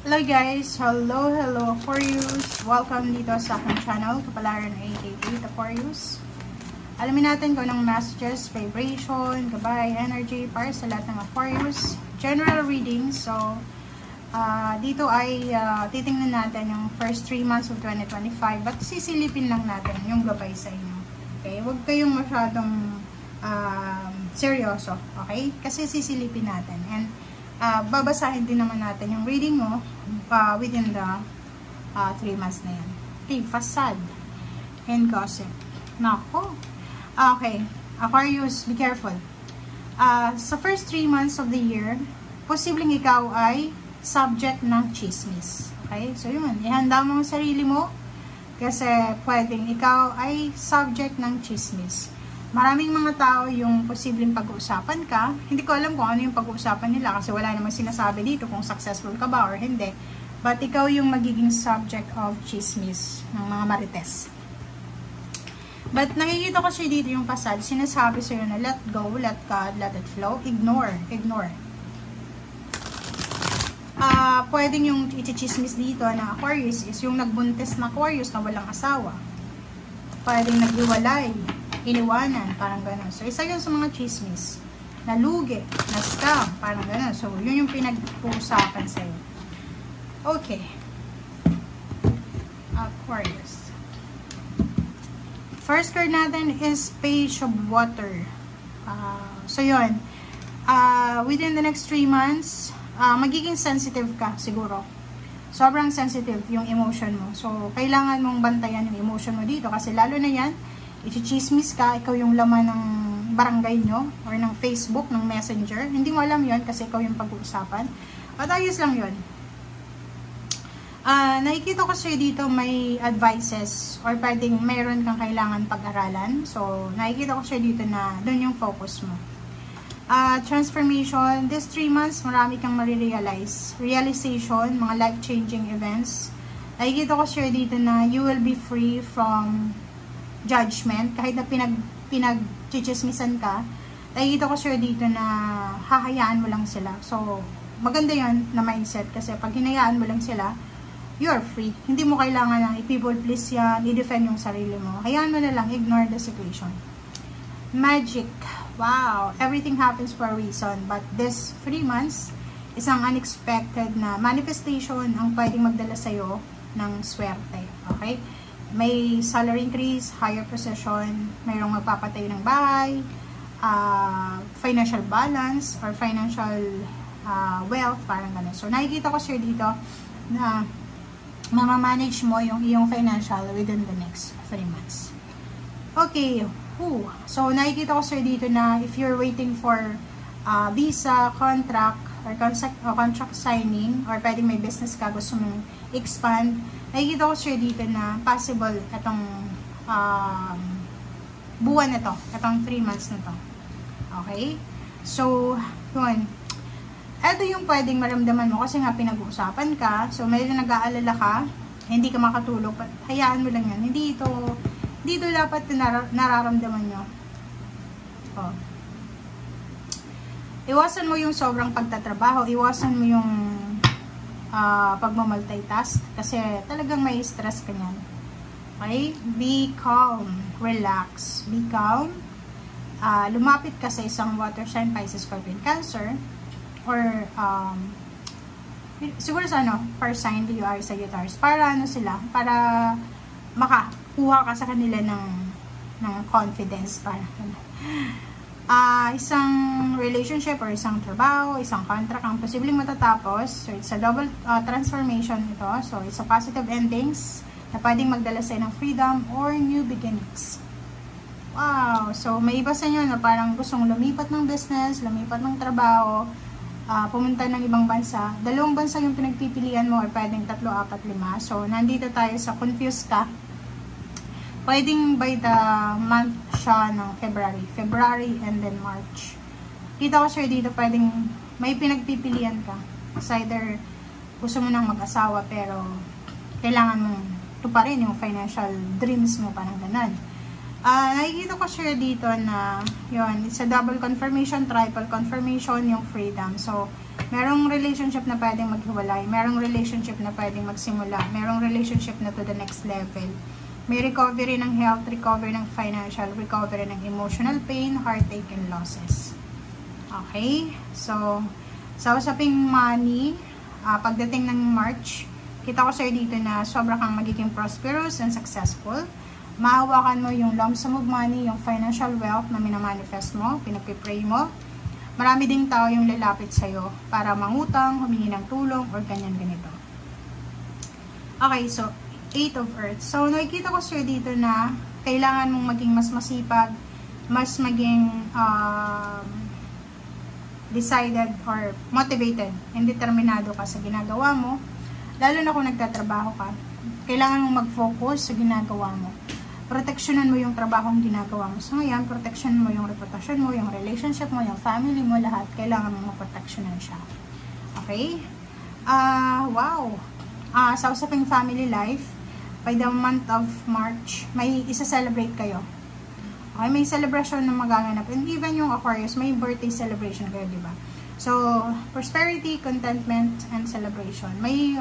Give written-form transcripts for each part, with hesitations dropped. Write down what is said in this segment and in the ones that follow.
Hello guys! Hello Aquarius! Welcome dito sa aking channel, Kapalaran 888 Aquarius. Alamin natin kung anong messages, vibration, gabay, energy para sa lahat ng Aquarius. General reading. So, dito ay titingnan natin yung first 3 months of 2025 but sisilipin lang natin yung gabay sa inyo. Okay? Huwag kayong masyadong seryoso. Okay? Kasi sisilipin natin. And babasahin din naman natin yung reading mo within the 3 months na yan. Okay, facade and gossip. Nako. Okay, Aquarius, be careful. Sa first 3 months of the year, posibleng ikaw ay subject ng chismis. Okay, so yun, ihanda mo ang sarili mo kasi pwedeng ikaw ay subject ng chismis. Maraming mga tao yung posibleng pag-uusapan ka. Hindi ko alam kung ano yung pag-uusapan nila kasi wala namang sinasabi dito kung successful ka ba or hindi. But ikaw yung magiging subject of chismis ng mga marites. But nakikita ko siya dito yung pasad. Sinasabi sa'yo na let go, let God, let it flow. Ignore. Pwedeng yung i-chismis dito na Aquarius is yung nagbuntis na Aquarius na walang asawa. Pwedeng naghiwalay, iniwanan, parang gano'n. So, isa yun sa mga chismis. Nalugi, na-scam, parang gano'n. So, yun yung pinag-uusapan sa'yo. Okay. Aquarius. First card natin is Page of Water. So, yun. Within the next 3 months, magiging sensitive ka, siguro. Sobrang sensitive yung emotion mo. So, kailangan mong bantayan yung emotion mo dito. Kasi lalo na yan, i-chismis ka, ikaw yung laman ng barangay nyo or ng Facebook, ng Messenger. Hindi mo alam yon kasi ikaw yung pag-uusapan. At ayos lang yun. Nakikita ko sa'yo dito may advices or pwedeng mayroon kang kailangan pag-aralan. So, nakikita ko sa'yo dito na doon yung focus mo. Transformation, this 3 months, marami kang marirealize. Realization, mga life-changing events. Nakikita ko sa'yo dito na you will be free from judgment, kahit na pinag-chichismisan ka, nakikita ko sure dito na hahayaan mo lang sila. So, maganda yon na mindset kasi pag hinayaan mo lang sila, you're free. Hindi mo kailangan ng i-people please yan, i-defend yung sarili mo. Hayaan mo na lang, ignore the situation. Magic. Wow! Everything happens for a reason, but this 3 months, isang unexpected na manifestation ang pwedeng magdala sa'yo ng swerte. Okay? May salary increase, higher position, mayroong magpapatay ng bahay, financial balance, or financial wealth, parang gano'n. So, nakikita ko sure dito na mamamanage mo yung iyong financial within the next 3 months. Okay, so nakikita ko sure dito na if you're waiting for visa, contract, or contract signing, or pwedeng may business ka, gusto mong expand, nakikita ko sure dito na possible itong buwan na to, itong 3 months na to. Okay? So, yun. Ito yung pwedeng maramdaman mo kasi nga pinag-uusapan ka, so medyo nag-aalala ka, hindi ka makatulog, hayaan mo lang yan. Hindi ito dapat nararamdaman nyo. Oh. Iwasan mo yung sobrang pagtatrabaho, iwasan mo yung pagmamultitask kasi talagang may stress ka niyan. Okay? Be calm, relax, be calm. Lumapit ka sa isang water sign, Pisces, Scorpion, Cancer, or siguro sa first sign, Leo, Aries, Sagittarius, para para makakuha ka sa kanila ng confidence, para isang relationship or isang trabaho, isang contract ang posibleng matatapos. So, it's a double transformation ito. So, it's a positive endings na pwedeng magdala sa'yo ng freedom or new beginnings. Wow! So, may iba sa inyo na parang gustong lumipat ng business, lumipat ng trabaho, pumunta ng ibang bansa. 2 bansa yung pinagpipilian mo or pwedeng 3, 4, 5. So, nandito tayo sa confused ka. Pwedeng by the month siya ng February and then March. Kita ko sure dito pwedeng may pinagpipilian ka. It's either gusto mo nang mag-asawa pero kailangan mong tuparin yung financial dreams mo, parang ganun. Nakikita ko siya dito na, yun, it's a double confirmation, triple confirmation, yung freedom. So, merong relationship na pwedeng maghiwalay, merong relationship na pwedeng magsimula, merong relationship na to the next level. May recovery ng health, recovery ng financial, recovery ng emotional pain, heartache, and losses. Okay? So, sa usaping money, pagdating ng March, kita ko sa'yo dito na sobra kang magiging prosperous and successful. Mahawakan mo yung lump sum of money, yung financial wealth na minamanifest mo, pinapipray mo. Marami ding tao yung lalapit sa'yo para mangutang, humingi ng tulong, or ganyan-ganito. Okay, so, 8 of Earths. So, nakikita ko sa'yo dito na kailangan mong maging mas masipag, mas maging decided or motivated and determinado ka sa ginagawa mo. Lalo na kung nagtatrabaho ka. Kailangan mong mag-focus sa ginagawa mo. Proteksyonan mo yung trabahong ginagawa mo. So ngayon, proteksyonan mo yung reputasyon mo, yung relationship mo, yung family mo, lahat. Kailangan mo maproteksyonan siya. Okay? Wow! Sa usaping family life, by the month of March, may isa-celebrate kayo. Okay? May celebration na magaganap. And even yung Aquarius, may birthday celebration kayo, di ba? So, prosperity, contentment, and celebration. May,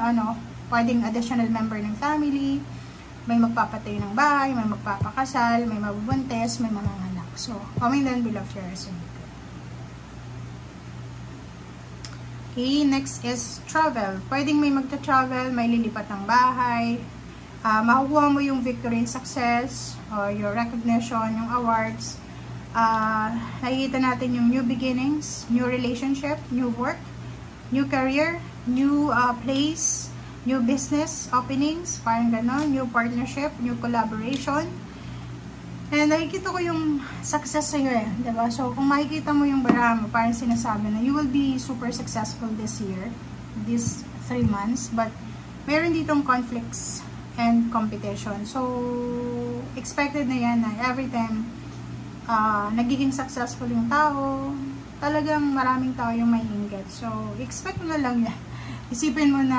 pwedeng additional member ng family, may magpapatayo ng bahay, may magpapakasal, may mabubuntes, may mga anak. So, comment down below if you're resonating. Okay, next is travel. Pwedeng may magta-travel, may lilipat ng bahay, makukuha mo yung victory and success, or your recognition, yung awards. Nakikita natin yung new beginnings, new relationship, new work, new career, new place, new business openings, parang gano'n, new partnership, new collaboration. And nakikita ko yung success sa'yo diba? So, kung makikita mo yung bara mo, parang sinasabi na you will be super successful this year, this 3 months, but meron ditong conflicts and competition. So, expected na yan na every time nagiging successful yung tao, talagang maraming tao yung may inggit. So, expect mo na lang yan. Isipin mo na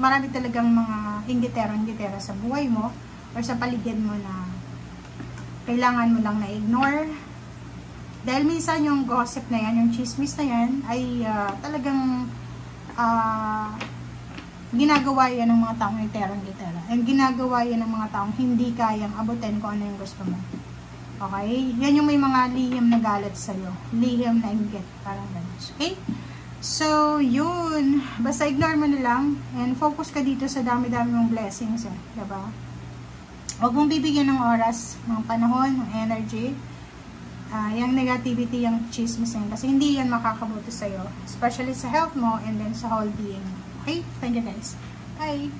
marami talagang mga inggitero-inggitera sa buhay mo or sa paligid mo na kailangan mo lang na-ignore. Dahil minsan yung gossip na yan, yung chismis na yan, ay talagang ginagawa yan ng mga taong inggitero-inggitera. And ginagawa yan ng mga taong hindi kayang abutin kung ano yung gusto mo. Okay? Yan yung may mga lihim na galit sa'yo. Lihim na inggit. Parang ganun. Okay? So, yun. Basta ignore mo na lang. And focus ka dito sa dami-dami mong blessings. Diba? Huwag mong bibigyan ng oras, ng panahon, ng energy. Yung negativity, yung chismis yan. Kasi hindi yan makakabuti sa'yo. Especially sa health mo and then sa whole being. Okay? Thank you guys. Bye!